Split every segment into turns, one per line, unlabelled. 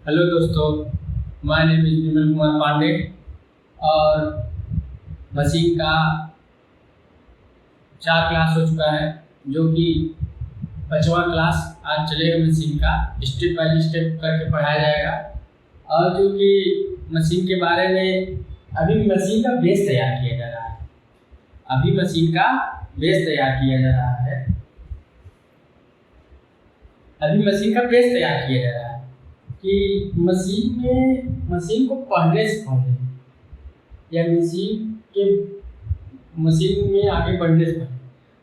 Hello दोस्तों, my name is Vimal Kumar Pandey और machine का 4 क्लास हो चुका है, जो कि 5वां क्लास आज चलेगा। मशीन का स्टेप बाय स्टेप करके पढ़ाया जाएगा और जो कि मशीन के बारे में अभी मशीन का बेस तैयार किया जा रहा है। अभी मशीन का बेस तैयार किया जा रहा है अभी मशीन का बेस तैयार किया जा रहा है कि मशीन को पढ़ने से पहले या मशीन में आगे बढ़ने से पहले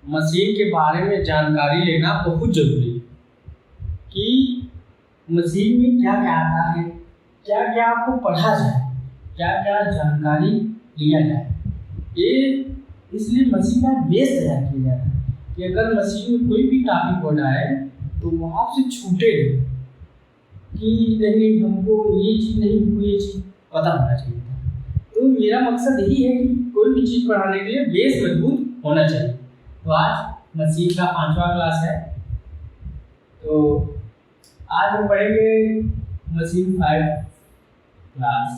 मशीन के बारे में जानकारी लेना बहुत जरूरी है कि मशीन में क्या क्या आता है, क्या क्या आपको पढ़ा जाए, क्या क्या जानकारी लिया जाए। ये इसलिए मशीन का बेस तैयार किया जा रहा है कि अगर मशीन में कोई भी टॉपिक हो जाए तो वो आपसे छूटे कि नहीं, हमको ये चीज़ पता होना चाहिए था। तो मेरा मकसद यही है कि कोई भी चीज़ पढ़ाने के लिए बेस मजबूत होना चाहिए। तो आज मशीन का 5वां क्लास है। तो आज हम पढ़ेंगे मशीन 5 क्लास।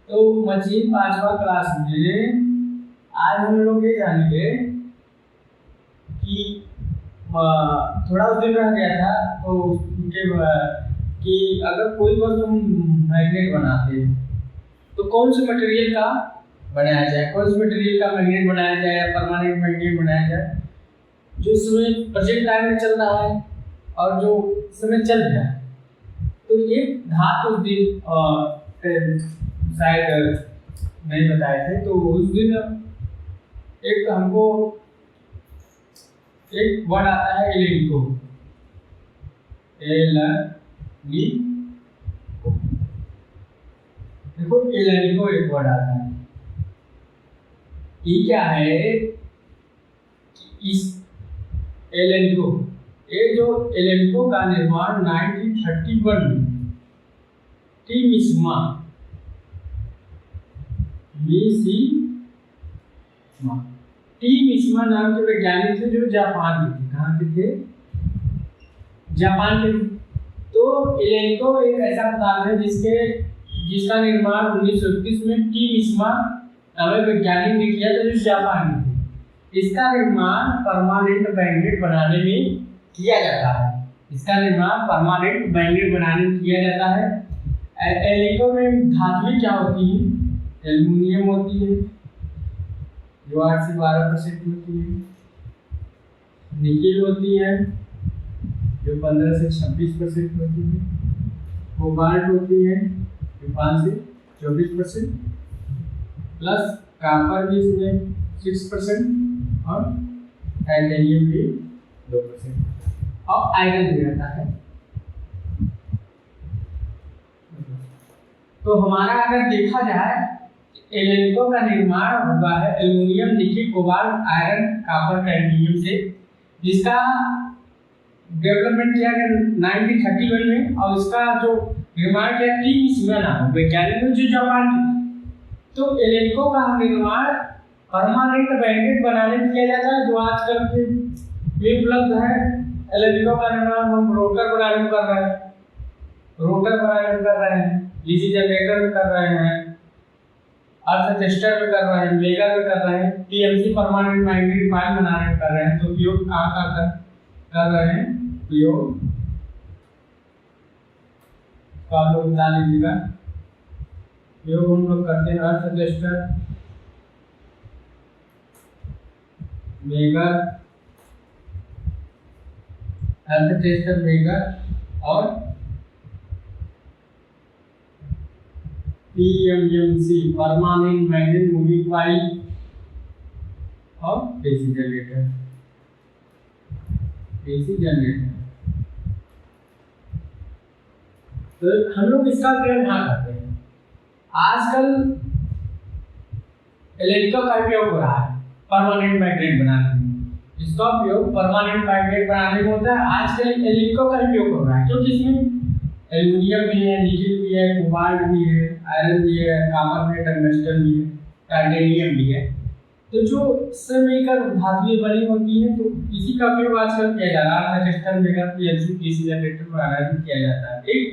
तो मशीन 5वां क्लास में आज हम लोग ये जानेंगे कि थोड़ा उस दिन रह गया था तो उनके कि अगर कोई वस्तु हम मैग्नेट बनाते हैं तो कौन से मटेरियल का बनाया जाए, कौन से मटेरियल का मैग्नेट बनाया जाए या परमानेंट मैग्नेट बनाया जाए, जो इस समय प्रेजेंट टाइम में चल रहा है और जो समय चल रहा है। तो ये धातु उस दिन शायद नहीं बताए थे। तो उस दिन एक हमको एक वर्ड आता है एलेनिको। देखो एलेनिको एक वर्ड आता है। ये क्या है? इस एलेनिको का निर्माण 1931 में टी मिशिमा नाम के वैज्ञानिक थे, जो जापान के थे। कहाँ के थे? जापान के थे। तो एलेनिको एक ऐसा पदार्थ है जिसका निर्माण 1931 में टी मिशिमा नामक वैज्ञानिक ने किया था, जो जापान के थे। इसका निर्माण परमानेंट मैग्नेट बनाने में किया जाता है। एलेनिको में धातुएं क्या होती हैं? एल्युमिनियम होती है जो 8 से 12% होती है, निकेल होती है जो 15 से 26% होती है, कोबाल्ट होती है जो 5 से 24%, प्लस कॉपर भी इसमें 6% और टाइटेनियम भी 2% और आयरन भी रहता है। तो हमारा अगर देखा जाए एलेनिको का निर्माण हुआ है aluminium, nickel, cobalt, iron, copper, titanium से, जिसका डेवलपमेंट किया गया 1931 में और इसका जो निर्माण किया टी मिशिमा नाम वैज्ञानिक जो जापान के। तो एलेनिको का निर्माण परमानेंट मैग्नेट बनाने में किया जाता है, जो आजकल के में उपलब्ध है। एलेनिको का निर्माण हम रोटर बनाने में कर रहे हैं, डीसी जनरेटर में कर रहे हैं, अर्थ टेस्टर में कर रहे हैं, मेगा में कर रहे हैं, टीएमसी परमानेंट मैग्नेट फाइल बनाने में कर रहे हैं। तो उपयोग कहाँ कर रहे हैं? उपयोग आप लोग बता लीजिएगा। उपयोग हम लोग करते हैं अर्थ टेस्टर, मेगा और PMMC permanent magnet moving coil और डीसी जनरेटर। तो हम लोग इसका प्रयोग यहाँ करते हैं। आजकल एलेनिको का उपयोग हो रहा है परमानेंट मैग्नेट बनाने में। इसका उपयोग परमानेंट मैग्नेट बनाने में होता है। आजकल एलेनिको का उपयोग हो रहा है क्योंकि इसमें एल्युमिनियम भी है, निकेल भी है, कोबाल्ट भी है, आयरन भी है, कॉपर भी है, टंगस्टन भी है, टाइटेनियम भी है। तो जो समीकर धातुएं बनी होती हैं, तो इसी का उपयोग आजकल किया जा रहा है, register maker PLC DC generator बनाने में किया जाता है। ठीक,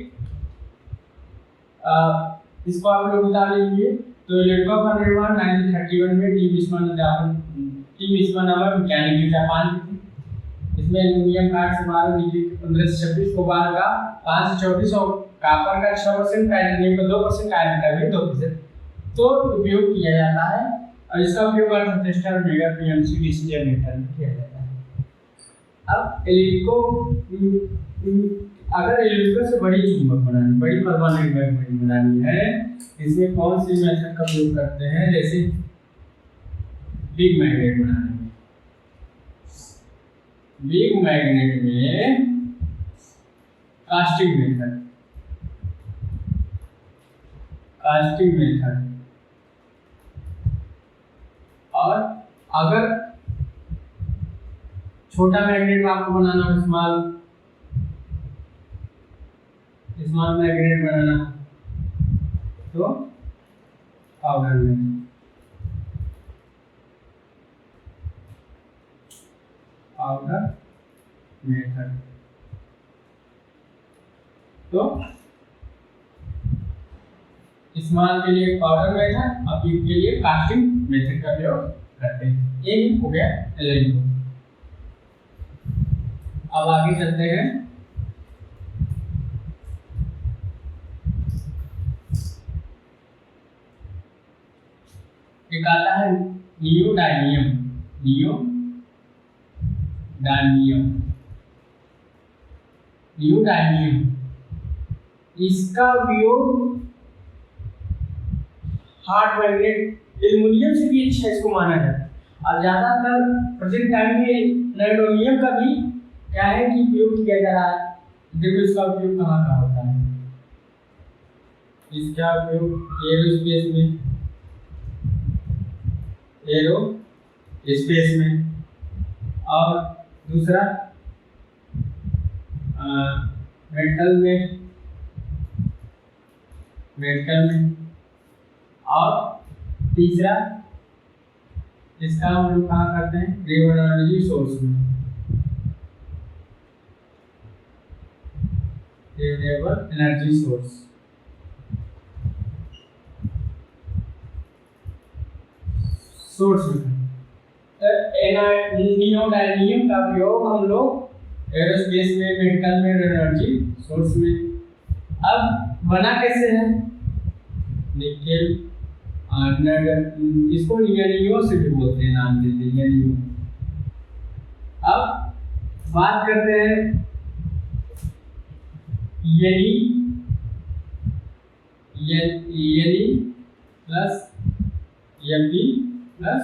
इसको आप लोग बता लीजिए। तो इलेक्ट्रॉन का निर्माण 1931 में टी मिश्मा नामक वैज्ञानिक जापान की थी। इसमें एल्यूमिनियम कार्ड से 12 निकल 15 से 26 कोबाल्ट का 5 से 24 और कॉपर का 6%, टाइटेनियम का 2%, आयरन का भी 2% तो उपयोग किया जाता है। और इसका उपयोग transistor mega PMC DC generator में किया जाता है। अब एलईडी को अगर एलईडी से बड़ी चुंबक बनानी, बड़ी परमानेंट मैग्नेट बनानी है, इसमें कौन सी मेथड का उपयोग करते हैं? जैसे बिग मैग्नेट बनाने में, बिग मैग्नेट में कास्टिंग मेथड, कास्टिंग मेथड। और अगर छोटा मैग्नेट आपको बनाना हो, स्मॉल मैग्नेट बनाना, तो पाउडर में, पाउडर मेथड। तो स्मॉल के लिए पाउडर मेथड और बिग के लिए कास्टिंग मेथड का प्रयोग करते हैं। ये हो गया एलईडी को। अब आगे चलते हैं। एक आता है नियोडायनियम, नियोडायनियम। इसका उपयोग हार्ड मैग्नेट एल्युमिनियम से भी अच्छा इसको माना जाता है। और ज़्यादातर प्रेजेंट टाइम में नाइट्रोनियम का भी क्या है कि उपयोग किया जा रहा है। देखो इसका उपयोग कहाँ कहाँ होता है। इसका उपयोग एरोस्पेस में, एरोस्पेस में, और दूसरा मेटल में, और तीसरा इसका हम लोग कहाँ करते हैं? रिन्यूएबल एनर्जी सोर्स में, रिन्यूएबल एनर्जी सोर्स। में नियोडायनियम का प्रयोग हम लोग एरोस्पेस में, मेडिकल में, एनर्जी सोर्स में। अब बना कैसे है? निकेल, इसको नियो से भी बोलते हैं, नाम देते हैं नियो। अब बात करते हैं Ni plus Mb plus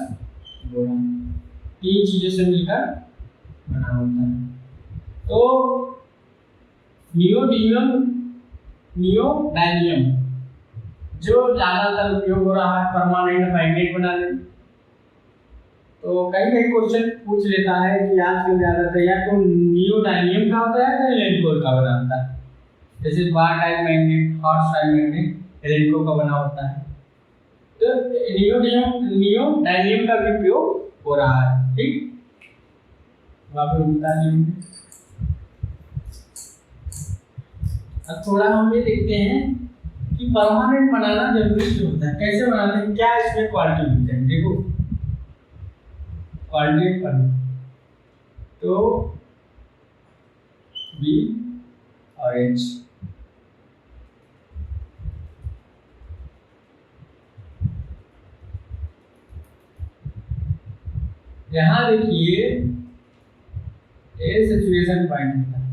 boron, तीन चीजों से मिलकर बना होता है। तो नियोडायनियम जो ज्यादातर उपयोग हो रहा है परमानेंट मैग्नेट बनाने में। तो कई क्वेश्चन पूछ लेता है कि आजकल ज्यादातर या तो नियोडायनियम का होता है या एलेनिको का बना होता है। जैसे bar type magnet, horse type magnet alnico का बना होता है। तो नियोडायनियम का भी उपयोग हो रहा है। ठीक, आप लोग बता दीजिए। अब थोड़ा हम ये देखते हैं कि परमानेंट बनाना जरूरी क्यों होता है, कैसे बनाते हैं, क्या इसमें क्वालिटी मिलते हैं। देखो क्वालिटी पर तो बी और एच, यहां देखिए ए सैचुरेशन पॉइंट होता है।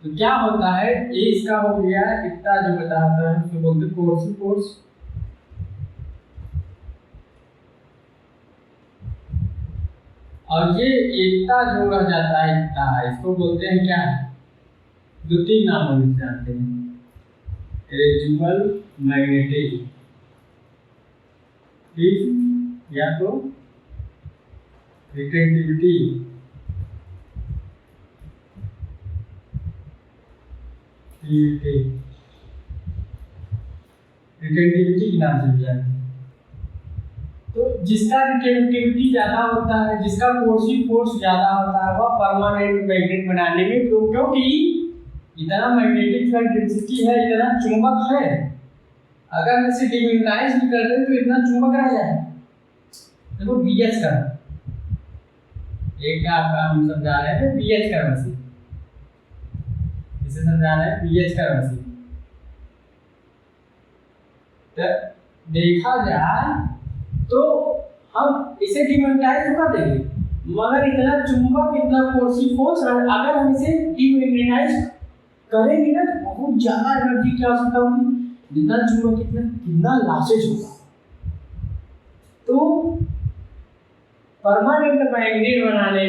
तो क्या होता है, ए इसका हो गया इतना जो बताता है उसको बोलते हैं कोर्स फोर्स। और ये एकता जो रह जाता है इतना, इसको बोलते हैं क्या, दो तीन नामों से जानते हैं, रेजिडुअल मैग्नेटिक, ठीक, या तो रिटेंटिविटी, रिटेंटिविटी के नाम से भी जानते हैं। तो जिसका रिफ्लेक्टिविटी ज़्यादा होता है, जिसका कोर्सिव फोर्स ज़्यादा होता है, वह परमानेंट मैग्नेट बनाने में क्योंकि इतना मैग्नेटिक फ्लक्स डेंसिटी है, इतना चुंबक है, अगर हम इसे डिमिनराइज भी कर दें तो इतना चुंबक रह जाएगा। देखो BH का एक आपका हम समझा रहे हैं BH का मशीन, इसे समझा रहे हैं BH का मशीन। तो देखा जाए तो हम इसे डिमैग्नेटाइज तो कर देंगे, मगर इतना चुंबक, इतना कोर्सिव फोर्स, अगर हम इसे डिमैग्नेटाइज करेंगे ना तो बहुत ज्यादा एनर्जी की आवश्यकता होगी, जितना चुंबक कितना लॉसेज होगा। तो परमानेंट मैग्नेट बनाने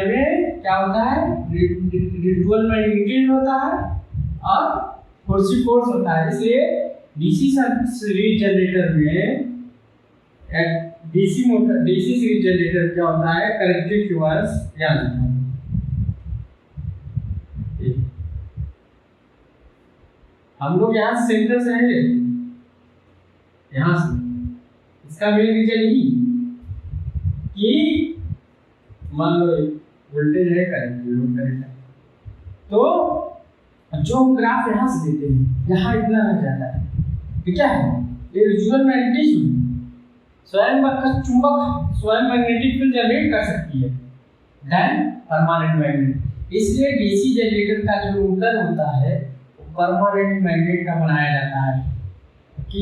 में क्या होता है, रिजिडुअल मैग्नेटिज्म होता है और कोर्सिव फोर्स होता है। इसलिए डीसी सीरीज जनरेटर में डीसी सीरीज जनरेटर क्या होता है, कैरेक्टरिस्टिक वर्स याद रखना। हम लोग यहाँ सेंटर से हैं, यहाँ से इसका मेन रीजन ही कि मान लो वोल्टेज है, करंट लोड करंट है, तो जो हम ग्राफ यहाँ से देते हैं यहाँ इतना रह जाता है, ठीक है। ये रिजिडुअल मैग्नेटिज्म स्वयं चुंबक स्वयं मैग्नेटिक फील्ड जनरेट कर सकती है देन परमानेंट मैग्नेट। इसलिए डीसी जनरेटर का जो रोटर होता है परमानेंट मैग्नेट का बनाया जाता है। कि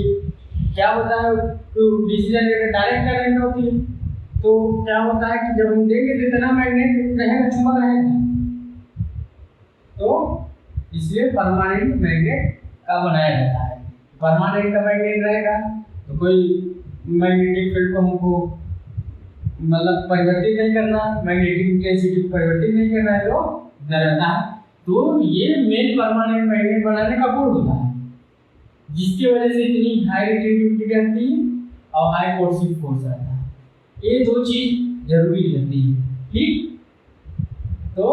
क्या होता है, तो डीसी जनरेटर डायरेक्ट करंट होती है, तो क्या होता है कि जब हम देंगे तो इतना मैग्नेट रहेगा, चुंबक रहेगा, तो इसलिए परमानेंट मैग्नेट का बनाया जाता है। परमानेंट का मैग्नेट रहेगा तो कोई मैग्नेटिक फील्ड को हमको मतलब परिवर्तित नहीं करना, मैग्नेटिक इंटेंसिटी को परिवर्तित नहीं करना है, तो रहता है। तो ये मेन परमानेंट मैग्नेट बनाने का गुण होता है, जिसकी वजह से इतनी हाई रिफ्लेक्टिविटी रहती है और हाई कोर्सिव फोर्स रहता है। ये दो चीज जरूरी रहती है, ठीक। तो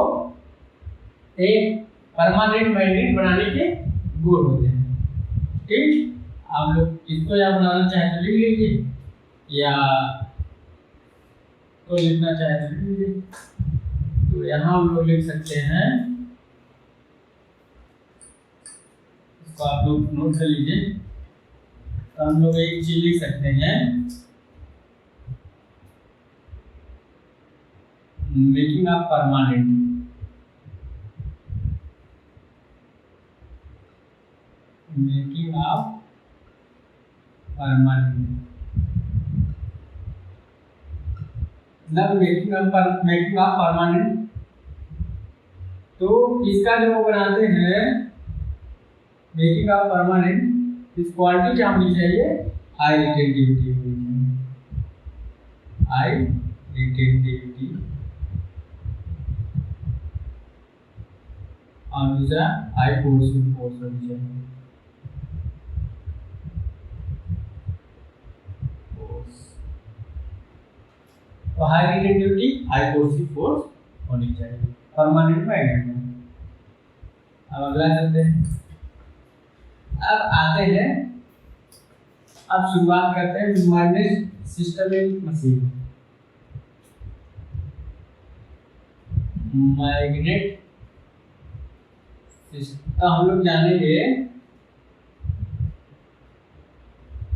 एक परमानेंट मैग्नेट बनाने के गुण होते हैं, ठीक। आप लोग इसको या बनाना चाहे तो लिख लीजिए, या तो लिखना चाहे तो लिख लीजिए। तो यहाँ हम लोग लिख सकते हैं, इसको आप लोग नोट कर लीजिए। तो हम लोग एक चीज लिख सकते हैं, making of permanent, making of permanent, making of permanent. तो इसका जो बनाते हैं मेकिंग ऑफ परमानेंट, इस क्वालिटी क्या होनी चाहिए, हाई रिटेंटिविटी होनी चाहिए, हाई रिटेंटिविटी, और दूसरा हाई कोर्सिव फोर्स होनी चाहिए, तो high retentivity high coercive force होनी चाहिए परमानेंट मैग्नेट में। अब अगला चलते हैं, अब आते हैं, अब शुरुआत करते हैं magnet system in machine. Magnet system हम लोग जानेंगे,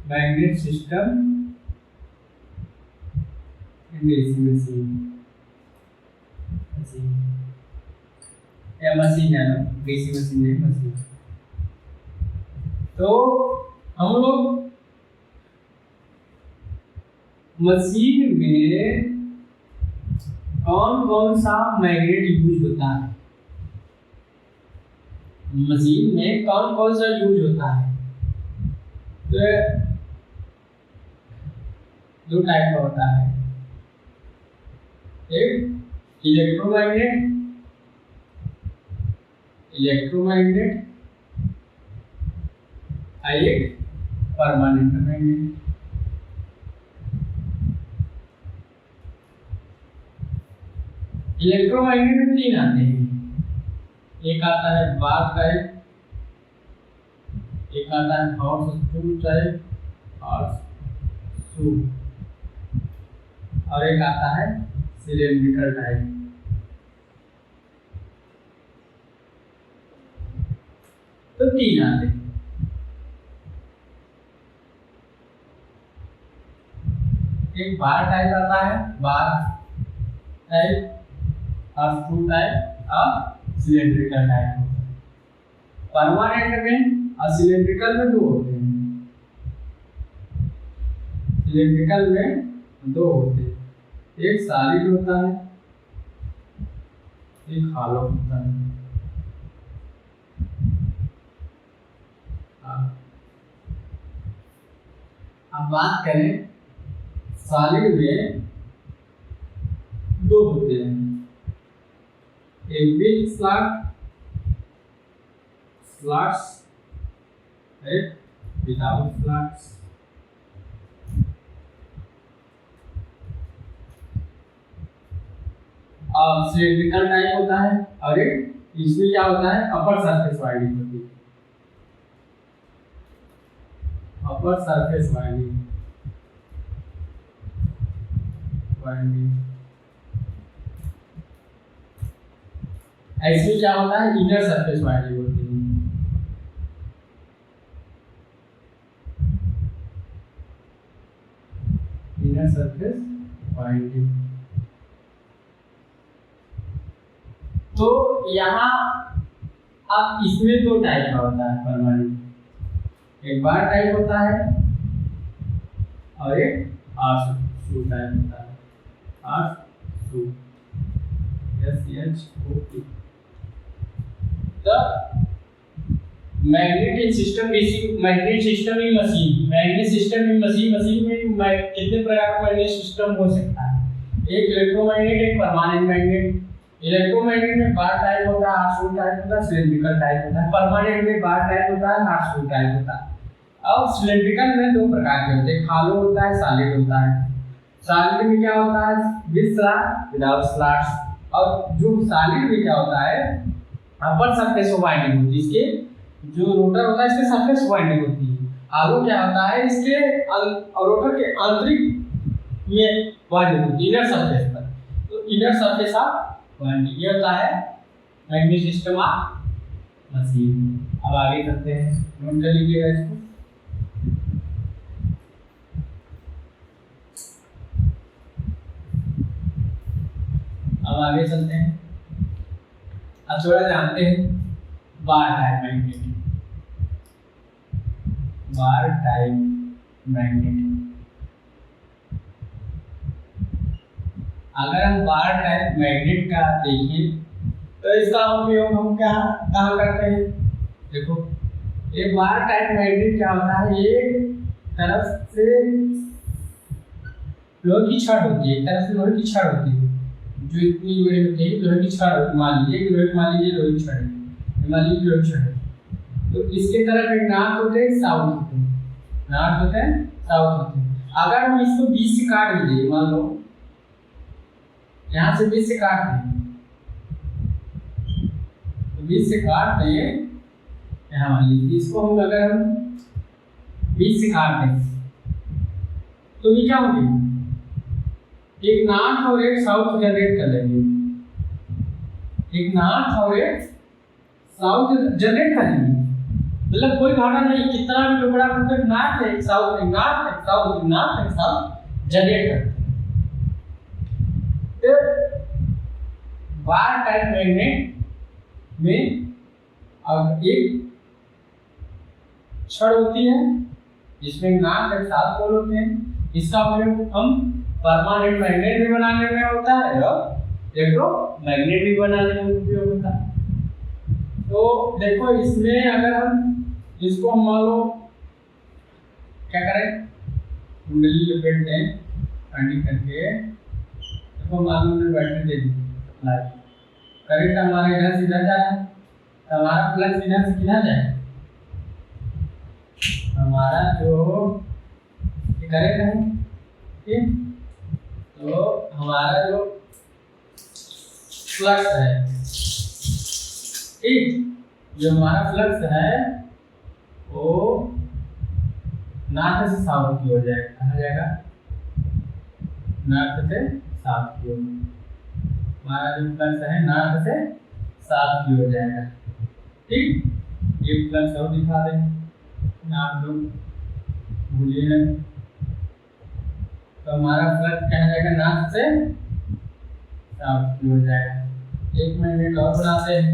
magnet system in DC machine, या मशीन जानो, डीसी मशीन नहीं, मशीन। तो हम लोग मशीन में कौन कौन सा मैग्नेट यूज होता है, मशीन में कौन कौन सा यूज होता है। तो दो टाइप का होता है, एक इलेक्ट्रोमैग्नेट, एक परमानेंट मैग्नेट। इलेक्ट्रोमैग्नेट में तीन आते हैं, एक आता है बार टाइप, एक आता है horse shoe type, horse shoe, और एक आता है सिलेंड्रिकल टाइप। तो तीन आते हैं। एक बार टाइप आता है, बार टाइप और शू टाइप और सिलेंड्रिकल टाइप। परमानेंट में और सिलेंड्रिकल में दो होते हैं। सिलेंड्रिकल में दो होते हैं, एक सॉलिड होता है, एक हॉलो होता है। अब बात करें सॉलिड में दो होते हैं, एक विद स्लॉट्स, एक विदाउट स्लॉट्स। और सिलेंड्रिकल टाइप होता है, और एक इसमें क्या होता है अपर सरफेस वाइडिंग होती है, अपर सरफेस वाइडिंग। इसमें क्या होता है इनर सरफेस वाइडिंग होती है। Inner surface winding. तो यहाँ अब इसमें दो टाइप का होता है परमानेंट, एक बार टाइप होता है और एक आर शू टाइप होता है, or shoe SHOO। The magnetic system in machine में कितने प्रकार का मैग्नेटिक सिस्टम हो सकता है, एक इलेक्ट्रोमैग्नेट, एक परमानेंट मैग्नेट। इलेक्ट्रोमैग्नेट में बार टाइप होता है, हार्ट शू टाइप होता है, सिलेंड्रिकल टाइप होता है। परमानेंट में बार टाइप होता है, हार्ट शू टाइप होता है। अब सिलेंड्रिकल में दो प्रकार के होते हैं, हॉलो होता है, सॉलिड होता है। सॉलिड में क्या होता है विद स्लॉट, विदाउट स्लॉट्स। और जो सॉलिड में क्या होता है अपर सरफेस वाइंडिंग होती है, इसके जो रोटर होता है इसके सरफेस वाइंडिंग होती है, और वो क्या होता है इसके रोटर के आंतरिक में वाइंडिंग होती है, इनर सरफेस पर। तो इनर सरफेस ऑफ वाइंडिंग ये होता है मैग्नेटिक सिस्टम ऑफ मशीन। अब आगे करते हैं, नोट कर लीजिएगा इसको। अब आगे चलते हैं, अब थोड़ा जानते हैं बार टाइप मैग्नेट। बार टाइप मैग्नेट, अगर हम बार टाइप मैग्नेट का देखें तो इसका उपयोग हम कहाँ करते हैं। देखो एक बार टाइप मैग्नेट क्या होता है, एक तरफ से लोहे की छड़ होती है, एक तरफ से लोहे की छड़ होती है जो इतनी बड़ी होती है, लोहे की छड़ मान लीजिए लोहे की छड़ है, मान लीजिए लोहे की छड़ है। तो इसके तरफ एक नॉर्थ होते हैं, साउथ होते हैं, नॉर्थ होते हैं, साउथ होते हैं। अगर हम इसको बीच से काट दीजिए, मान लो यहाँ से बीच से काट दें, तो बीच से काट दें, यहाँ मान लीजिए इसको हम अगर हम बीच से काट दें तो ये क्या होगी, एक नॉर्थ और एक साउथ जनरेट कर लेंगे, एक नॉर्थ और एक साउथ जनरेट कर लेंगे। मतलब कोई घाटा नहीं, कितना भी टुकड़ा मतलब नॉर्थ है, एक साउथ, एक नॉर्थ, एक साउथ, एक नॉर्थ, एक साउथ जनरेट करते हैं। बार टाइप मैग्नेट में अब एक छड़ होती है जिसमें नॉर्थ और साउथ पोल होते हैं। इसका उपयोग हम परमानेंट मैग्नेट भी बनाने में होता है और इलेक्ट्रोमैग्नेट भी बनाने में उपयोग होता है। तो देखो इसमें अगर हम इसको हम मान लो क्या करें, कुंडली लपेट दें ठंडी करके, देखो मान लो बैटरी दे दी लाइट, करंट हमारे इधर से इधर जाए, हमारा फ्लक्स इधर से किधर जाए, हमारा जो करंट है ठीक, तो हमारा जो फ्लक्स है ठीक, जो हमारा फ्लक्स है वो नॉर्थ से साउथ की ओर जाएगा। कहाँ जाएगा? नॉर्थ से साउथ की ओर। हमारा जो फ्लक्स है नॉर्थ से साउथ की ओर जाएगा। ठीक, ये फ्लक्स और दिखा दें आप लोग, भूलिए ना। तो हमारा फ्लक्स कहाँ जाएगा? नॉर्थ से साउथ की ओर जाएगा। एक मिनट और बनाते हैं।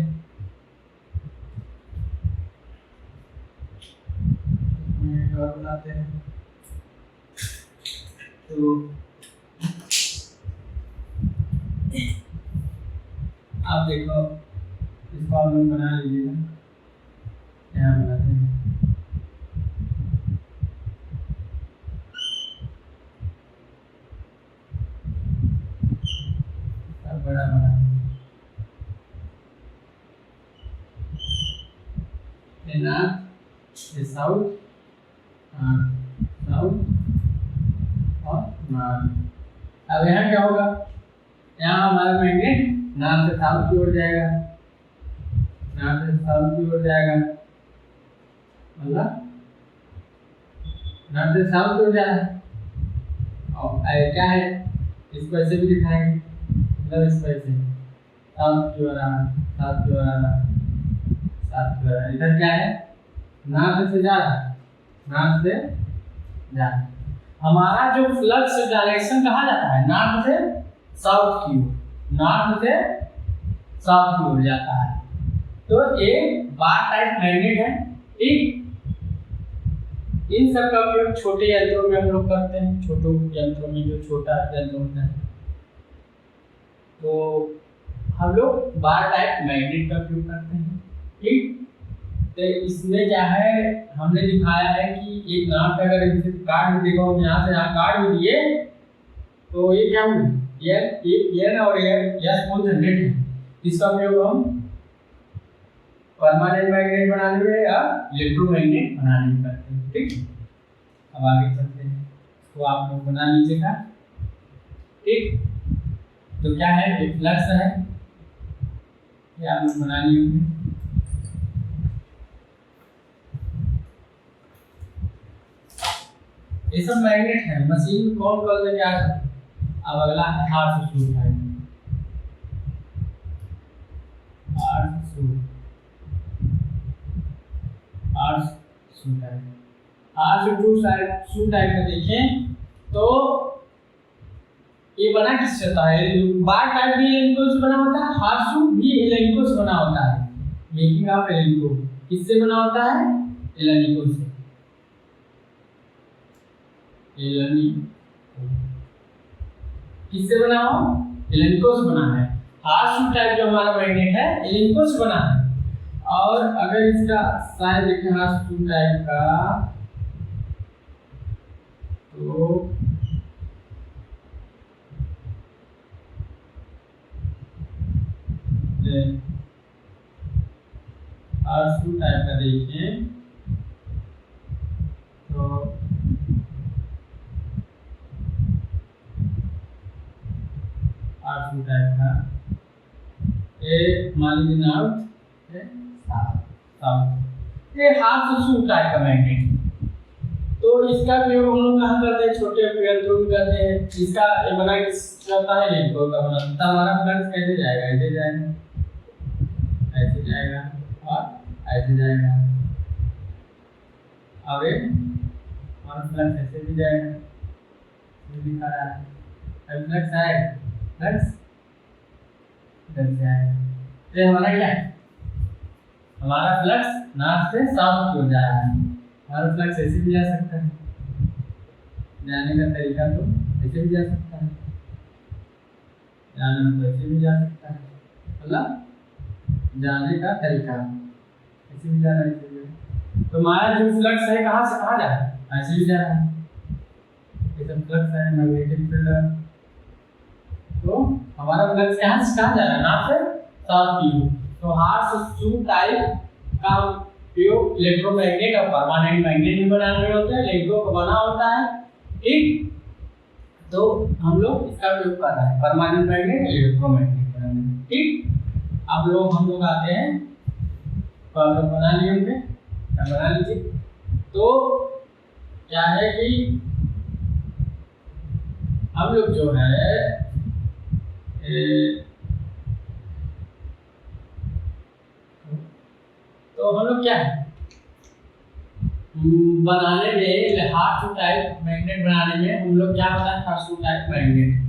और बनाते हैं तो आप देखो, इसको आप लोग बना लीजिएगा। यहाँ बनाते हैं। अब बड़ा बना नॉर्थ, साउथ, साउथ और नॉर्थ। अब यहाँ क्या होगा? यहाँ हमारा मैग्नेट नॉर्थ से साउथ की ओर जाएगा, नॉर्थ से साउथ की ओर जाएगा, मतलब नॉर्थ से साउथ की ओर जा रहा है। और क्या है, इसको ऐसे भी दिखाएंगे, मतलब इसको ऐसे साउथ की ओर आना, साउथ की ओर आना, साउथ की ओर आना। इधर क्या है? नॉर्थ से जा रहा है, नॉर्थ से जा रहा है। हमारा जो फ्लक्स डायरेक्शन कहाँ जाता है? नॉर्थ से साउथ की ओर, नॉर्थ से साउथ की ओर जाता है। तो एक बार टाइप मैग्नेट है। ठीक, इन सब का उपयोग छोटे यंत्रों में हम लोग करते हैं। छोटे यंत्रों में जो छोटा यंत्र होता है तो हम लोग बार टाइप मैग्नेट का उपयोग करते हैं। ठीक, तो इसमें क्या है, हमने दिखाया है कि एक नॉर्थ अगर इसे काट भी देखो, हम यहाँ से यहाँ काट भी दिए तो ये क्या हुई? ये ना, और ये स्मूथ जनरेट है। इसका उपयोग हम परमानेंट मैग्नेट बनाने में या इलेक्ट्रोमैग्नेट बनाने में करते हैं। ठीक, अब आगे चलते हैं, इसको आप लोग बना लीजिएगा। ठीक, तो क्या है, एक फ्लक्स है, ये आप लोग बना लिए। ये सब मैग्नेट है। मशीन कौन कर देंगे आज? अब अगला है हार्स शू टाइप। हार्स शू टाइप, हार्स शू टाइप में देखें तो ये बना किससे होता है? बार टाइप भी एलेनिको से बना होता है, हार्स शू भी एलेनिको से बना होता है। मेकिंग ऑफ एलेनिको किससे बना होता है? एलेनिको से। किससे बना हो? एलेनिको से बना है। हार्स शू टाइप जो हमारा मैग्नेट है एलेनिको से बना है। और अगर इसका साइज देखें हार्स शू टाइप का तो हार्स शू टाइप का देखें तो हार्स शू टाइप का मान लीजिए नॉर्थ साउथ, ये हार्स शू टाइप का मैग्नेट। तो इसका प्रयोग हम लोग कहाँ करते हैं? छोटे यंत्रों में करते हैं। इसका बना किस करता है? इलेक्ट्रोड का बना। तो हमारा फ्लक्स कैसे जाएगा? ऐसे जाएगा, ऐसे जाएगा और ऐसे जाएगा। और ये हमारा फ्लक्स ऐसे भी जाएगा, ये दिखा रहा है। अब फ्लक्स आएगा, फ्लक्स इधर से आएगा। तो हमारा क्या है? हमारा फ्लक्स नॉर्थ से साउथ की ओर जा रहा है। हमारा फ्लक्स ऐसे भी जा सकता है, जाने का तरीका तो ऐसे भी जा सकता है, जाना तो ऐसे भी जा सकता है, मतलब जाने का तरीका ऐसे भी जा रहा है, ऐसे भी। तो हमारा जो फ्लक्स है कहाँ से कहाँ जा रहा है? ऐसे भी जा रहा है। ये सब फ्लक्स है, मैग्नेटिक फील्ड। तो हमारा फ्लक्स यहाँ से कहाँ जा रहा है? नॉर्थ से साउथ की ओर। तो हार्स शू टाइप का उपयोग इलेक्ट्रोमैग्नेट और परमानेंट मैग्नेट भी बनाने में होता है। इलेक्ट्रो का बना होता है। ठीक, तो हम लोग इसका उपयोग कर रहे हैं परमानेंट मैग्नेट इलेक्ट्रोमैग्नेट बनाने में। ठीक, अब हम लोग आते हैं, तो आप लोग बना लिए होंगे, क्या बना लीजिए। तो क्या है कि हम लोग जो है तो हम लोग क्या है बनाने में हार्ड टू टाइप मैग्नेट बनाने में हम लोग क्या होता है hard to type magnet,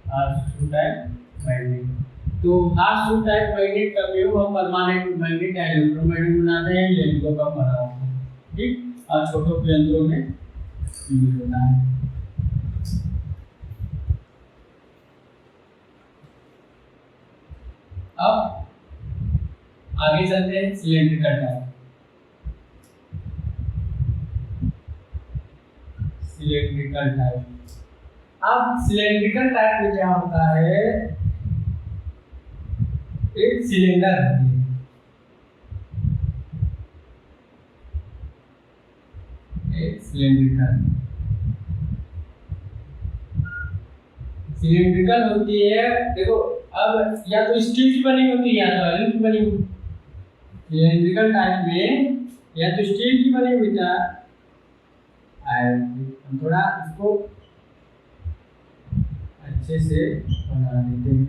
hard to type magnet. तो हार्ड टू टाइप मैग्नेट का उपयोग हम परमानेंट मैग्नेट या इलेक्ट्रोमैग्नेट बनाते हैं, लेंसों का बना होता है, ठीक। और छोटे यंत्रों में यूज होता है। अब आगे चलते हैं सिलेंड्रिकल टाइप। सिलेंड्रिकल टाइप, अब सिलेंड्रिकल टाइप में क्या होता है, एक सिलेंडर होती है, एक सिलेंड्रिकल होती है। देखो अब या तो स्टील की बनी होती है या तो आयरन की बनी होती है। सिलेंड्रिकल टाइप में या तो स्टील की बनी हुई था आयरन की। हम थोड़ा इसको अच्छे से बना देते हैं।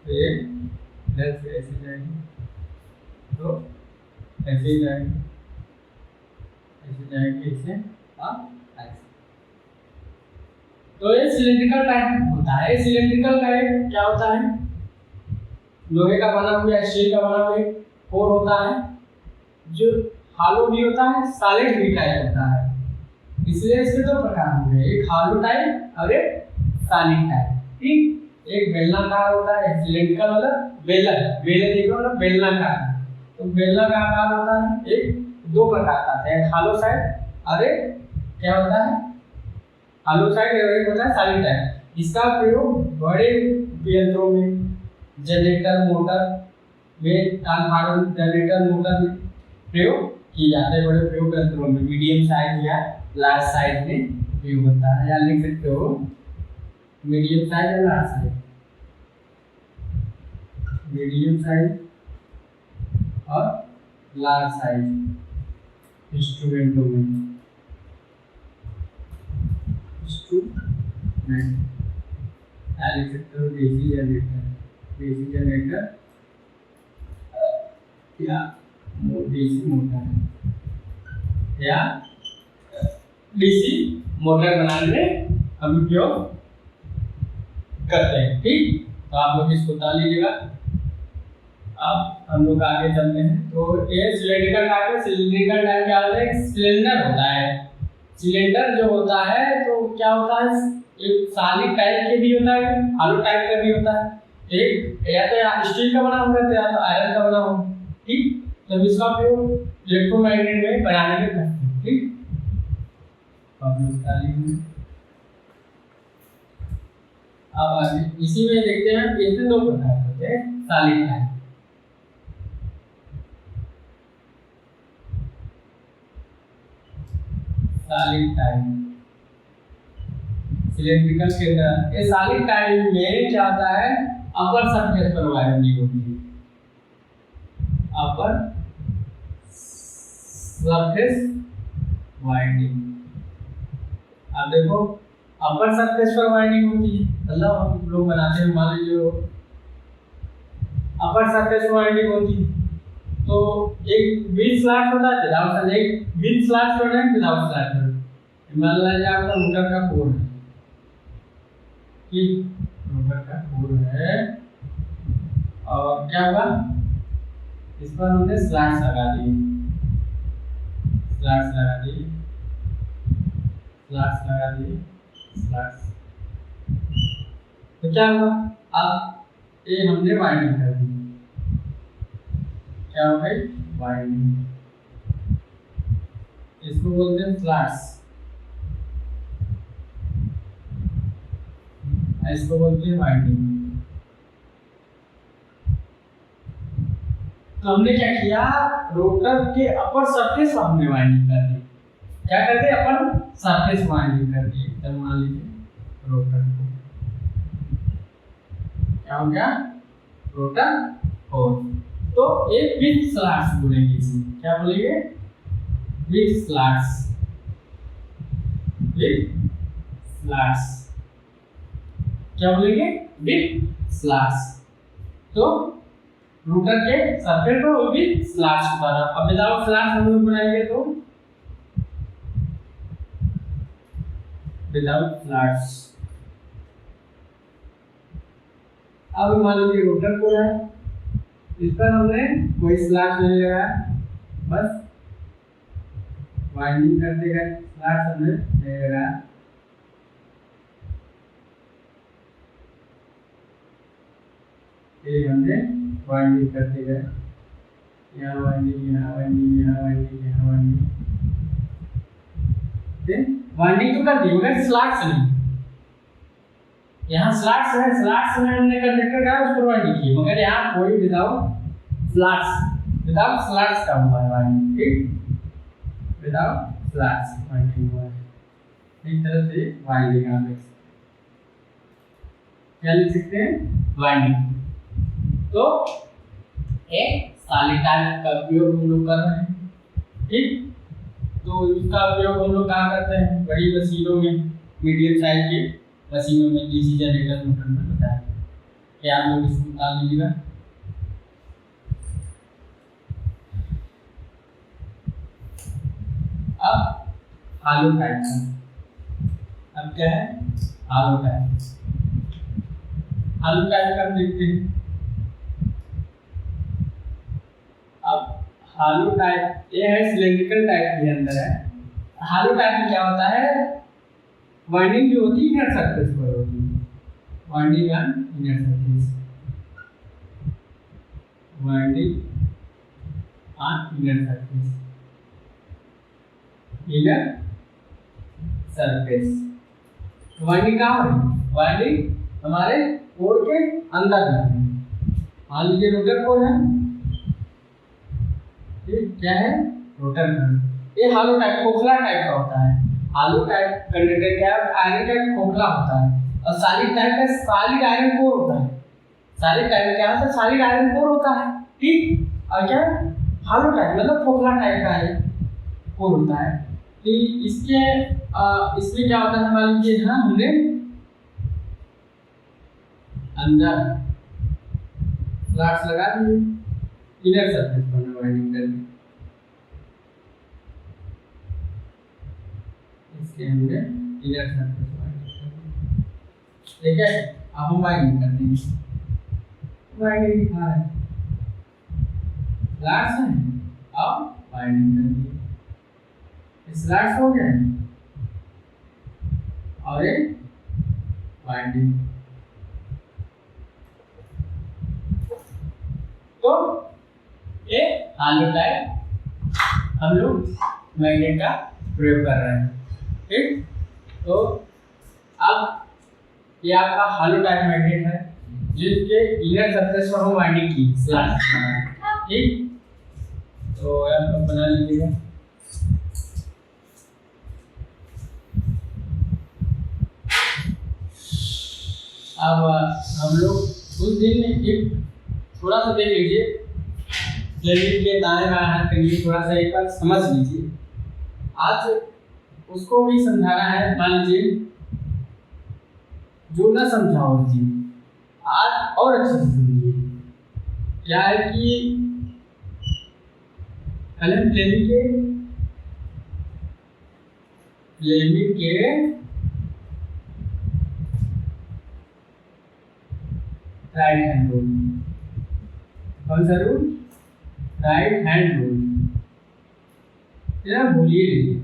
तो ये इधर से ऐसे जाएगी तो ऐसे जाएगी, ऐसे जाएगी, ऐसे और ऐसे। तो ये सिलेंड्रिकल टाइप होता है। सिलेंड्रिकल टाइप क्या होता है, लोहे का बना हुआ या स्टील का बना हुआ कोर होता है, जो हालो भी होता है, सॉलिड भी टाइप होता है। इसलिए इसके दो प्रकार होंगे, एक हालो टाइप और एक सॉलिड टाइप, ठीक। एक बेलनाकार होता है, सिलेंड्रिकल वाला बेलन देखो ना, बेलनाकार। तो बेलना का आकार होता है, एक दो प्रकार का आता है, हालो साइड और एक क्या होता है हालो साइड और एक होता है सॉलिड टाइप। इसका प्रयोग बड़े यंत्रों में, जनरेटर मोटर में, ट्रांसफार्मर जनरेटर मोटर में प्रयोग किए जाते हैं, बड़े प्रयोग यंत्रों में। मीडियम साइज या लार्ज साइज में प्रयोग होता है, या लिख सकते हो मीडियम साइज या लार्ज साइज, मीडियम साइज और लार्ज साइज इंस्ट्रूमेंटों में। या लिख सकते हो डीसी जनरेटर या डीसी मोटर, या डीसी मोटर बनाने में हम उपयोग करते हैं, ठीक। तो आप लोग इसको बता लीजिएगा। अब हम लोग आगे चलते हैं। तो ये सिलेंड्रिकल टाइप है। सिलेंड्रिकल टाइप क्या होता है, सिलेंडर होता है। सिलेंडर जो होता है तो क्या होता है, एक सॉलिड टाइप के भी होता है, हालो टाइप का भी होता है। एक या तो स्टील का बना होगा या तो आयरन का बना होगा, ठीक। तो इसका उपयोग इलेक्ट्रोमैग्नेट में बनाने में करते हैं, ठीक। अब आगे इसी में देखते हैं, इसमें दो प्रकार होते हैं, solid type, solid type cylindrical के अंदर। ये सॉलिड टाइप में क्या होता है, अपर सरफेस पर वायरिंग होती है, अपर सरफेस वाइंडिंग। अब देखो अपर सरफेस पर वाइंडिंग होती है, मतलब हम लोग बनाते हैं, मान लीजिए अपर सरफेस पर वाइंडिंग होती है, तो एक बीच स्लॉट होता है, विदाउट एक बीच स्लॉट होता है, विदाउट स्लॉट। मान लीजिए आपका रोटर का कोर है, ठीक, रोटर का कोर है, और क्या हुआ, इस पर हमने स्लॉट्स लगा दिए, स्लॉट्स लगा दिए, स्लॉट्स लगा दिए, स्लॉट्स। तो क्या हुआ, अब ये हमने वाइंडिंग कर दी, क्या हो गई, वाइंडिंग। इसको बोलते हैं स्लॉट्स, इसको बोलते हैं वाइंडिंग। तो हमने क्या किया, रोटर के अपर सरफेस पर हमने वाइंडिंग कर दी। क्या करते, अपन सरफेस वाइंडिंग कर दी। तो मान लीजिए रोटर को क्या हो गया, रोटर और तो एक विथ स्लैट्स बोलेंगे इसे, क्या बोलेंगे? विथ स्लैट्स, विथ स्लैट्स, क्या बोलेंगे? With slats. तो रूटर के सरफेस पर विथ स्लैट्स की तरह। अब विदाउट स्लैट्स हम लोग बनाएंगे तो विदाउट स्लैट्स। अब मान लीजिए रोटर को है, इस पर हमने कोई स्लैट्स नहीं लगाया, बस वाइंडिंग करते गए, स्लैट्स हमने नहीं लगाया। ये हमने वाइंडिंग करते गए, यहाँ वाइंडिंग, यहाँ वाइंडिंग, यहाँ वाइंडिंग, यहाँ वाइंडिंग, वाइंडिंग तो कर दी मगर स्लैट्स नहीं। यहाँ स्लैट्स है, स्लैट्स में हमने कंडक्टर का उस पर वाइंडिंग की, मगर यहाँ कोई विदाउट स्लैट्स का हुआ है वाइंडिंग, ठीक? विदाउट स्लैट्स वाइंडिंग हुआ है। एक तरह से वाइंडिंग आप देख सकते हैं, क्या लिख सकते हैं? वाइंडिंग। तो एक सॉलिड टाइप का उपयोग हम लोग कर रहे हैं, ठीक? तो इसका उपयोग हम लोग कहाँ करते हैं? बड़ी मशीनों में, मीडियम साइज के मशीनों में, डीसी जनरेटर मोटर में बताया। क्या आप लोग इसको निकाल लीजिएगा। अब आलू टाइप का, अब क्या है? आलू टाइप। आलू टाइप का देखते हैं। अब हालू टाइप, ये है सिलेंड्रिकल टाइप के अंदर है। हालू टाइप में क्या होता है? वाइंडिंग जो होती है इनर सरफेस पर होती है, winding on inner surface, winding on inner surface, inner surface. Winding कहाँ है? वाइंडिंग हमारे कोर के अंदर है। मान लीजिए रोटर कोर है, ये क्या है? Rotor core. ये हालो टाइप, खोखला टाइप का होता है। हालो टाइप कंडक्टर क्या है? आयरन टाइप खोखला होता है, और सॉलिड टाइप का सॉलिड आयरन कोर होता है। सॉलिड टाइप क्या होता है? सॉलिड आयरन कोर होता है, ठीक? और क्या है? हालो टाइप मतलब खोखला टाइप का है कोर होता है। तो इसके इसमें क्या होता है? मान लीजिए हाँ, हमने अंदर फ्लैट्स लगा दिए, इनर सरफेस पर वाइंडिंग करके, इसके हमने इनर सरफेस वाइंडिंग, ठीक है? अब हम वाइंडिंग करते हैं। वाइंडिंग दिखा रहा है, फ्लैट्स हैं, अब वाइंडिंग कर दी, स्लैट्स हो गए और एक वाइंडिंग। तो ये आलू टाइप हम लोग मैग्नेट का प्रयोग कर रहे हैं, ठीक? तो अब ये आपका हालो टाइप मैग्नेट है, जिसके इनर सरफेस पर हम वाइंडिंग की स्लैट, ठीक? तो आप बना लीजिएगा। अब हम लोग उस दिन एक थोड़ा सा देख लीजिए, प्लेलिस्ट के दाएं बाएं हाथ के लिए थोड़ा सा एक बार समझ लीजिए। आज उसको भी समझाना है। मान लीजिए जो ना समझा हो चीज, आज और अच्छे से समझिए। क्या है कि पहले प्लेलिस्ट के राइट हैंड रूल, कौन सा रूल? राइट हैंड रूल, भूलिए नहीं,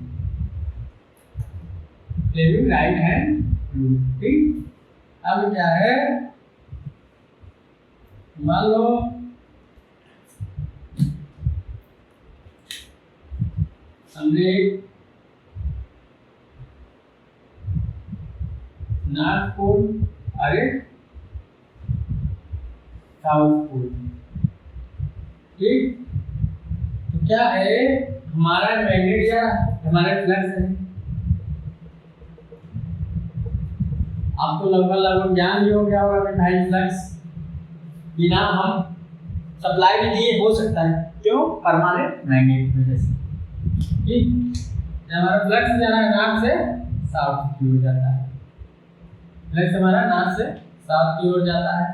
फ्लेमिंग राइट हैंड रूल, ठीक? अब क्या है, मान लो हमने नॉर्थ पोल और एक साउथ पोल, ठीक? तो क्या है, हमारा मैग्नेट या हमारा फ्लक्स है, आपको लगभग ज्ञान भी हो गया होगा कि भाई फ्लक्स बिना हम सप्लाई भी दिए हो सकता है, क्यों? परमानेंट मैग्नेट वजह से। ठीक, जब हमारा फ्लक्स जाना है नॉर्थ से साउथ की ओर जाता है, फ्लक्स हमारा नॉर्थ से साउथ की ओर जाता है।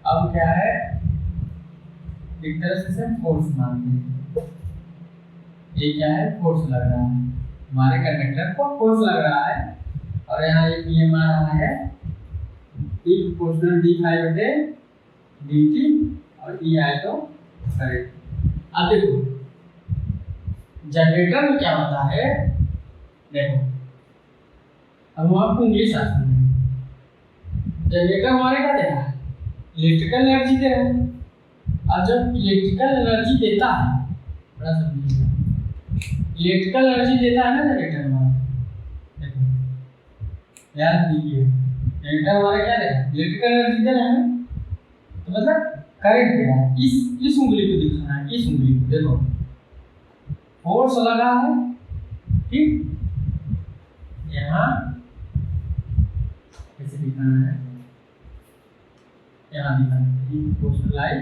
अब क्या है, एक तरह से फोर्स मानते हैं, ये क्या है, फोर्स लग रहा है, हमारे कंडक्टर को फोर्स लग रहा है, और यहाँ एक नियम आ रहा है E प्रोपोर्शनल डी फाई बटे डी टी, और E आए तो करंट। अब देखो जनरेटर में क्या होता है, देखो अब हम आपको इंग्लिश आती है। जनरेटर हमारे क्या दे रहा है, इलेक्ट्रिकल एनर्जी दे रहा है, और जब इलेक्ट्रिकल एनर्जी देता है, बड़ा समझिएगा, इलेक्ट्रिकल एनर्जी देता है ना जनरेटर हमारा, देखो याद कीजिए, जनरेटर हमारा क्या दे रहा है, इलेक्ट्रिकल एनर्जी दे रहा है, तो मतलब करंट दे रहा है। इस उंगली को दिखाना है, इस उंगली को देखो, फोर्स लगा है, ठीक, यहाँ कैसे दिखाना है, यहाँ दिखाना है, ई प्रोपोर्शनल आई,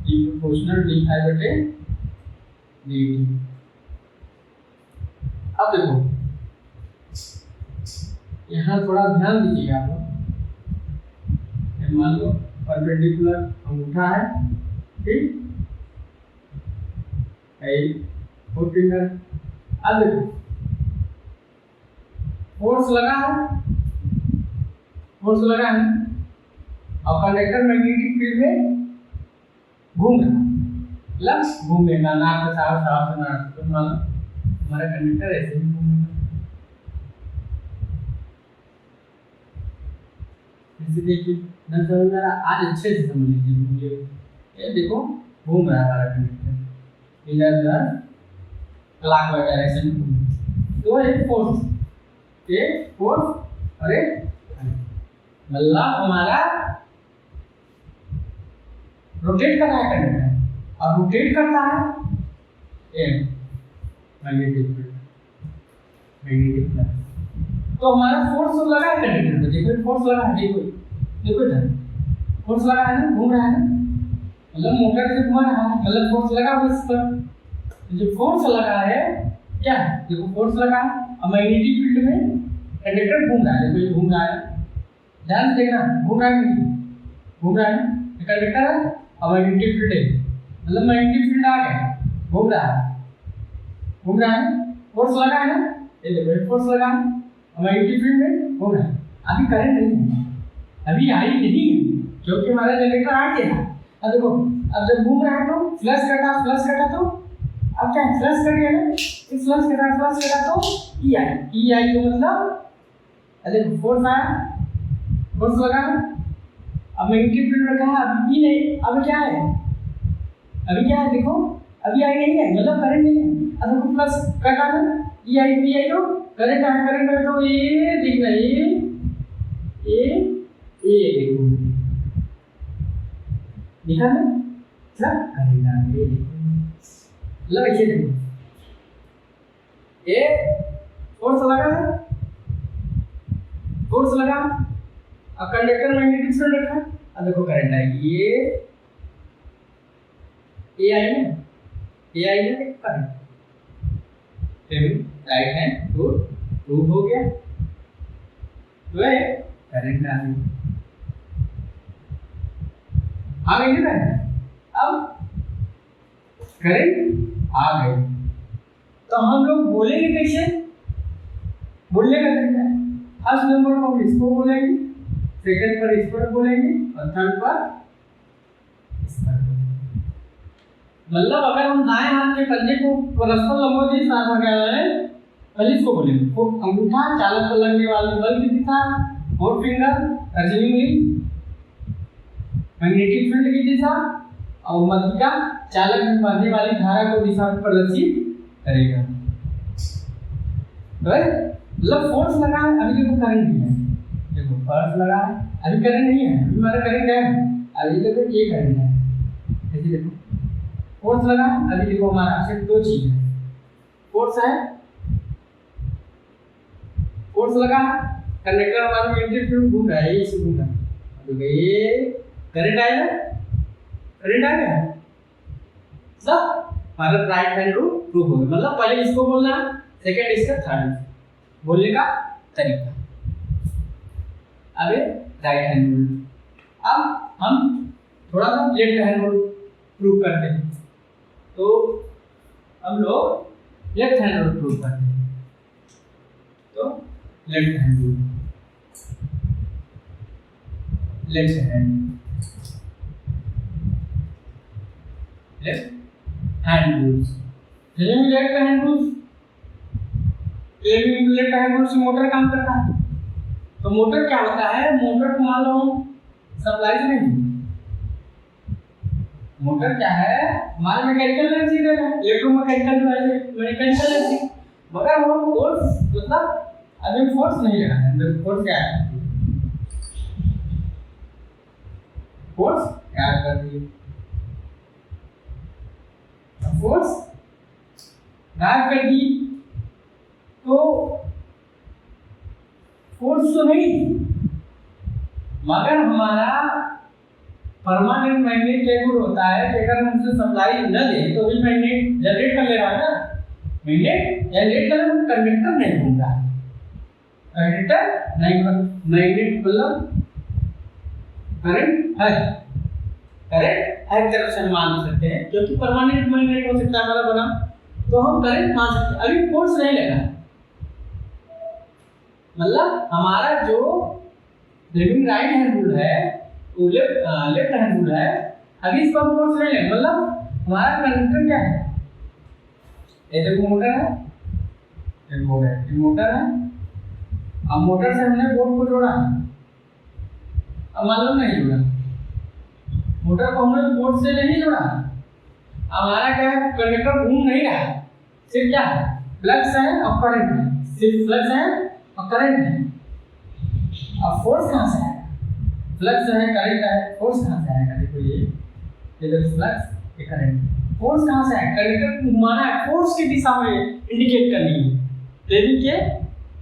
ई प्रोपोर्शनल डी फाई बटे डी टी। अब देखो यहाँ थोड़ा ध्यान दीजिएगा आप लोग, मान लो परपेंडिकुलर अंगूठा है, ठीक, फोर फिंगर। अब देखो फोर्स लगा है, फोर्स लगा है, और कंडक्टर मैग्नेटिक फील्ड में घूम रहा है, मतलब घूमेगा नॉर्थ से साउथ, साउथ से नॉर्थ, तो मान लो हमारा कंडक्टर ऐसे ही घूमेगा, ऐसे देखिए न समझ में आज अच्छे से समझ लीजिए, ये देखो घूम रहा है हमारा कंडक्टर इधर उधर क्लॉकवाइज डायरेक्शन में, तो एक फोर्स और एक मतलब हमारा रोटेट कर रहा है कंडक्टर, और रोटेट करता है मैग्नेटिक फील्ड, मैग्नेटिक फ्लक्स। तो हमारा फोर्स लगा है कंडक्टर पे, देखो फोर्स लगा है, देखो देखो इधर फोर्स लगा है ना, घूम रहा है ना, मतलब मोटर से घुमा रहा है, मतलब फोर्स लगा हुआ इस पर। जो फोर्स लगा है क्या है, देखो फोर्स लगा है, और मैग्नेटिक फील्ड में कंडक्टर घूम रहा है, देखो ये घूम रहा है, ध्यान से देखना, घूम रहा है कि नहीं, घूम रहा है, कंडक्टर है और मैग्नेटिक फील्ड है, मतलब मैग्नेटिक फील्ड आ गया, घूम रहा है, घूम रहा है, फोर्स लगा है ना, ये देखो फोर्स लगा है, मैग्नेटिक फील्ड में घूम रहा है। अभी करंट नहीं है, अभी आई नहीं है, क्योंकि हमारा जनरेटर आ गया। अब देखो, अब जब घूम रहा है तो फ्लश कटा तो अब क्या है, फ्लश कट गया ना, इस फ्लश कटा तो ई आई तो मतलब देखो फोर्स आया, फोर्स लगा, अब मैग्नेटिक फील्ड रखा है, अब ई नहीं, अब क्या है, अभी क्या है, देखो अभी आई नहीं है, मतलब करंट नहीं है। अब देखो प्लस कटा ना, ई आई तो करंट है, तो ये दिख रहा है, ये देखो दिखा ना, सब करंट आ गया, मतलब ऐसे देखो, ये फोर्स लगा है, फोर्स लगा, अब कंडक्टर मैग्नेटिक फील्ड रखा, अब देखो करंट आएगी, ये आई ना, ये आई ना करंट, फिर राइट हैंड रूल प्रूव हो गया, तो ये करंट आ गई, आ गई ना, अब करंट आ गई, तो हम लोग बोलेंगे कैसे, बोलने का तरीका है, फर्स्ट नंबर को इसको बोलेंगे, सेकंड पर इस पर बोलेंगे, और थर्ड पर इस पर बोलेंगे। मतलब अगर हम दाएं हाथ के पंजे को परस्पर लंबवत इस तरह क्या है, पहले इसको बोलेंगे, अंगूठा चालक पर लगने वाली बल की दिशा, फोर फिंगर तर्जनी उंगली मैग्नेटिक फील्ड की दिशा, और मध्यिका चालक में बहने वाली धारा को दिशा प्रदर्शित करेगा। मतलब फोर्स लगा है, अभी देखो करंट नहीं है, देखो फोर्स लगा है, अभी करंट नहीं है, अभी हमारा करंट है, अभी देखो ये करंट है, ऐसे देखो फोर्स लगा है, अभी देखो हमारा सिर्फ दो चीज है, फोर्स है, फोर्स लगा है, कंडक्टर हमारा मैग्नेटिक फील्ड घूम रहा है, ये घूम रहा है, तो ये करंट आएगा, करंट आ गया, मतलब हमारा राइट हैंड रूल प्रूफ हो गया। मतलब पहले इसको बोलना है, सेकंड इसका, थर्ड बोलने का तरीका। अबे राइट हैंड रूल। अब हम थोड़ा सा लेफ्ट हैंड रूल प्रूव करते हैं। तो हम लोग लेफ्ट हैंड रूल प्रूव करते हैं। तो left hand rule, left hand, left hand rules, left hand rules, left hand rule से मोटर काम करता है। तो मोटर क्या होता है, मोटर को मान लो सप्लाई से नहीं, मोटर क्या है, हमारे मैकेनिकल एनर्जी दे रहा है, इलेक्ट्रोमैकेनिकल मैकेनिकल एनर्जी, मगर वो फोर्स, मतलब अभी फोर्स नहीं लगा है। फोर्स क्या है, फोर्स क्या कर रही है, फोर्स गायब कर दी। तो फोर्स तो नहीं, मगर हमारा परमानेंट मैग्नेट टेबल होता है कि अगर हम उसे सप्लाई न दें तो भी मैग्नेट जनरेट कर ले रहा है ना, मैग्नेट जनरेट कर, कंडक्टर नहीं घूम रहा है, कंडक्टर नहीं, मैग्नेट मतलब करंट है, करंट हर तरफ से मान सकते हैं, क्योंकि परमानेंट मैग्नेट हो सकता है हमारा बना, तो हम करंट मान सकते हैं। अभी फोर्स नहीं लगा, मतलब हमारा जो लिविंग राइट हैंड रूल है, वो लेफ्ट हैंड रूल है, अभी इस पर फोर्स नहीं लगा, मतलब हमारा कंडक्टर क्या है, ये देखो मोटर है, ये बोर्ड है, ये मोटर है। अब मोटर से हमने बोर्ड को जोड़ा, अब मान लो नहीं जोड़ा, मोटर को हमने बोर्ड से नहीं जोड़ा, हमारा क्या है, कंडक्टर घूम नहीं रहा है, सिर्फ क्या है, फ्लक्स है और करंट है, सिर्फ फ्लक्स है और करंट है। अब फोर्स कहाँ से आएगा, फ्लक्स है, करंट है, फोर्स कहाँ से आएगा, देखो ये देखो फ्लक्स, ये करंट, फोर्स कहाँ से आएगा, कंडक्टर को घुमाना है, फोर्स की दिशा में इंडिकेट करनी है, लेकिन के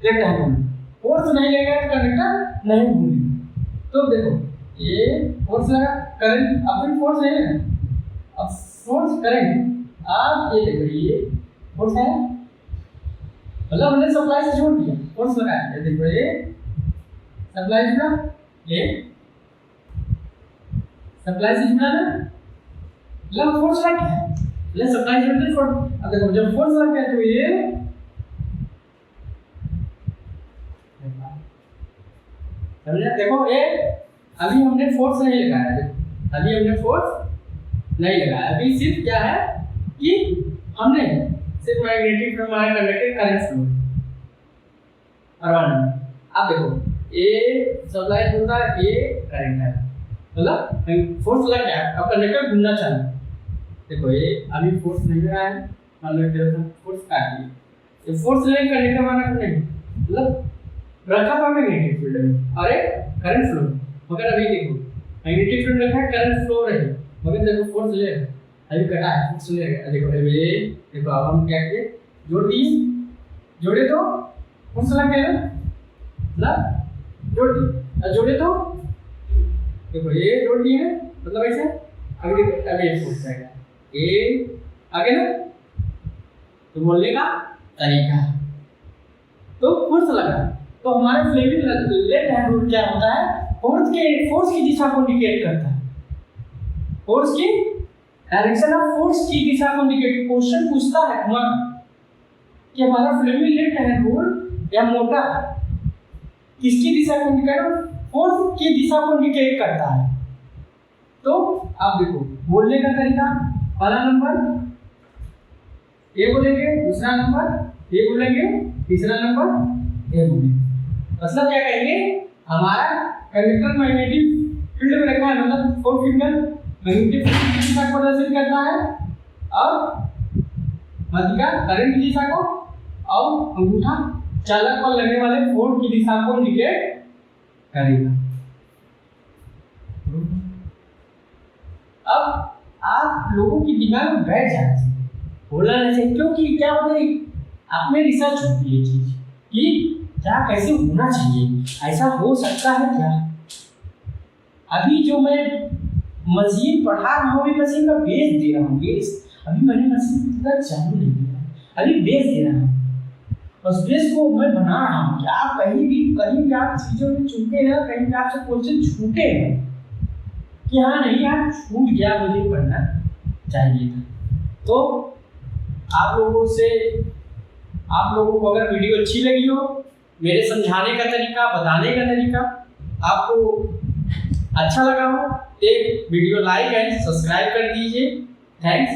लेफ्ट हैंड में फोर्स नहीं लगेगा तो कंडक्टर नहीं घूमेगा। तो देखो ये फोर्स लगा, करंट, अब फिर फोर्स नहीं लगा, अब फोर्स करंट, अब ये देखो ये फोर्स है, मतलब हमने सप्लाई से जोड़ दिया, फोर्स लगाया, देखो ये सप्लाई जुड़ा, ये सप्लाई से जुड़ा ना, मतलब फोर्स लग गया, मतलब सप्लाई से जुड़ते फोर्स। अब देखो जब फोर्स लग गया तो ये समझे, देखो ये अभी हमने फोर्स नहीं लगाया, देखो अभी हमने फोर्स नहीं लगाया, अभी सिर्फ क्या है कि हमने सिर्फ मैग्नेटिक फ्लो, हमारा कंडक्टर करंट फ्लो और अब देखो ये सप्लाई होता है, ये करंट है, मतलब फोर्स लग गया, अब कंडक्टर घूमना चालू, देखो ये अभी फोर्स नहीं लगा है, मान लो इधर फोर्स काट दिया, ये फोर्स नहीं, कंडक्टर माना नहीं, मतलब रखा था मैग्नेटिक फील्ड में और एक करंट फ्लो, मगर अभी देखो मैग्नेटिक फील्ड रखा है, करंट फ्लो रहे, मगर देखो फोर्स ले अभी कटा है, फोर्स ले, देखो अभी देखो अब हम क्या किए, जोड़ दिए, जोड़े तो फोर्स लग गया ना, जोड़ दिए, जोड़े तो देखो ये जोड़ दिए ना, मतलब ऐसे अभी देखो अभी ये फोर्स आएगा, ये आगे ना, तो बोलने का तरीका, तो फोर्स लगा, तो हमारे फ्लेमिंग लेफ्ट हैंड रूल क्या होता है, फोर्स की दिशा को इंडिकेट करता है, फोर्स की डायरेक्शन ऑफ फोर्स की दिशा को इंडिकेट, क्वेश्चन पूछता है कि हमारा फ्लेमिंग लेफ्ट हैंड रूल या मोटर किसकी दिशा को इंडिकेट, फोर्स की दिशा को इंडिकेट करता है। तो आप देखो बोलने का तरीका, पहला नंबर ये बोलेंगे, दूसरा नंबर ये बोलेंगे, तीसरा नंबर ये बोलेंगे, मतलब क्या कहेंगे, हमारा कंडक्टर मैग्नेटिक फील्ड में रखा है, मतलब फोर फिंगर मैग्नेटिक फील्ड की दिशा को प्रदर्शित करता है और मध्यिका करंट की दिशा को और अंगूठा चालक पर लगने वाले फोर्स की दिशा को इंडिकेट करेगा। अब आप लोगों की दिमाग में बैठ जाना चाहिए, बोलना नहीं चाहिए, क्योंकि क्या होता है आप में रिसर्च होती है चीज कि क्या कैसे होना चाहिए, ऐसा हो सकता है क्या, अभी जो मैं मशीन पढ़ा रहा हूँ, अभी मशीन का बेस दे रहा हूँ, बेस। अभी मैंने मशीन पूरा चालू नहीं किया, अभी बेस दे रहा हूँ। उस बेस को मैं बना रहा हूँ कि आप कहीं भी आप चीज़ों में चूके ना, कहीं भी आपसे क्वेश्चन छूटे ना कि हाँ नहीं यार छूट गया, मुझे पढ़ना चाहिए था। तो आप लोगों को अगर वीडियो अच्छी लगी हो, मेरे समझाने का तरीका, बताने का तरीका आपको अच्छा लगा हो, एक वीडियो लाइक एंड सब्सक्राइब कर दीजिए। थैंक्स।